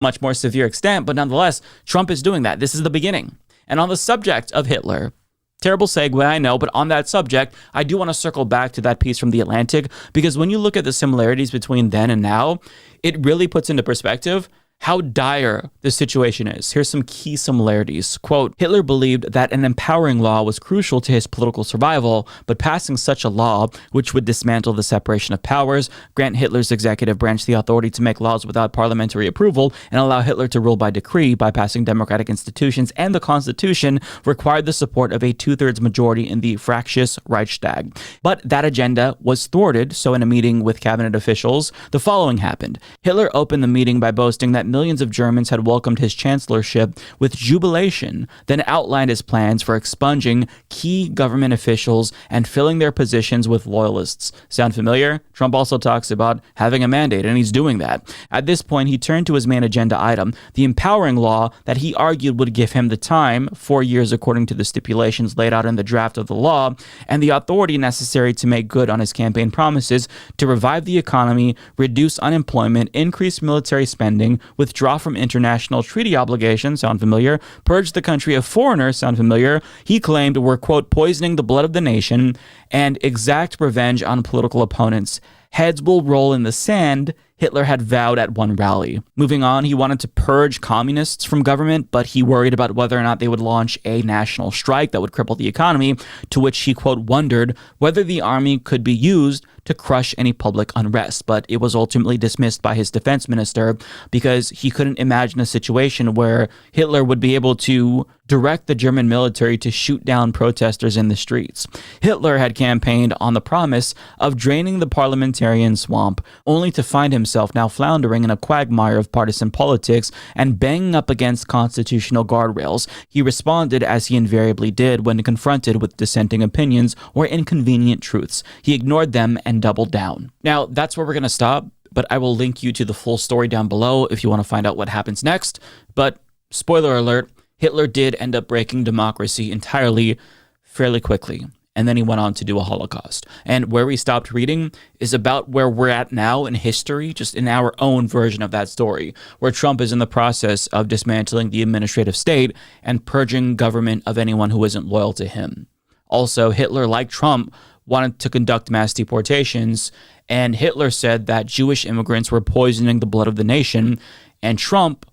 much more severe extent, but nonetheless, Trump is doing that. This is the beginning. And on the subject of Hitler, terrible segue, I know, but on that subject, I do want to circle back to that piece from The Atlantic, because when you look at the similarities between then and now, it really puts into perspective how dire the situation is. Here's some key similarities. Quote, Hitler believed that an empowering law was crucial to his political survival, but passing such a law, which would dismantle the separation of powers, grant Hitler's executive branch the authority to make laws without parliamentary approval, and allow Hitler to rule by decree, bypassing democratic institutions and the Constitution, required the support of a two-thirds majority in the fractious Reichstag. But that agenda was thwarted, so in a meeting with cabinet officials, the following happened. Hitler opened the meeting by boasting that millions of Germans had welcomed his chancellorship with jubilation, then outlined his plans for expunging key government officials and filling their positions with loyalists. Sound familiar? Trump also talks about having a mandate, and he's doing that. At this point, he turned to his main agenda item, the empowering law that he argued would give him the time, 4 years according to the stipulations laid out in the draft of the law, and the authority necessary to make good on his campaign promises to revive the economy, reduce unemployment, increase military spending, withdraw from international treaty obligations, sound familiar, purge the country of foreigners, sound familiar, he claimed were, quote, poisoning the blood of the nation, and exact revenge on political opponents. Heads will roll in the sand, Hitler had vowed at one rally. Moving on, he wanted to purge communists from government, but he worried about whether or not they would launch a national strike that would cripple the economy, to which he, quote, wondered whether the army could be used to crush any public unrest. But it was ultimately dismissed by his defense minister because he couldn't imagine a situation where Hitler would be able to direct the German military to shoot down protesters in the streets. Hitler had campaigned on the promise of draining the parliamentarian swamp, only to find himself now floundering in a quagmire of partisan politics and banging up against constitutional guardrails. He responded as he invariably did when confronted with dissenting opinions or inconvenient truths. He ignored them and doubled down. Now, that's where we're going to stop, but I will link you to the full story down below if you want to find out what happens next. But spoiler alert, Hitler did end up breaking democracy entirely fairly quickly. And then he went on to do a Holocaust. And where we stopped reading is about where we're at now in history, just in our own version of that story, where Trump is in the process of dismantling the administrative state and purging government of anyone who isn't loyal to him. Also, Hitler, like Trump, wanted to conduct mass deportations, and Hitler said that Jewish immigrants were poisoning the blood of the nation, and Trump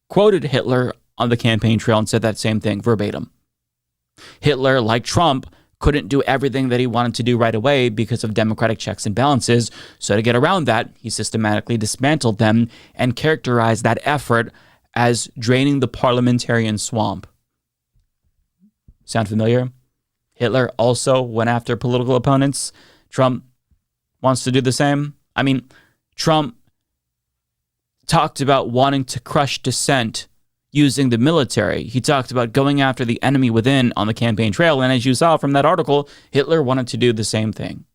quoted Hitler on the campaign trail and said that same thing verbatim. Hitler, like Trump, couldn't do everything that he wanted to do right away because of democratic checks and balances, so to get around that, he systematically dismantled them and characterized that effort as draining the parliamentarian swamp. Sound familiar? Hitler also went after political opponents. Trump wants to do the same. I mean, Trump talked about wanting to crush dissent using the military. He talked about going after the enemy within on the campaign trail, and as you saw from that article, Hitler wanted to do the same thing.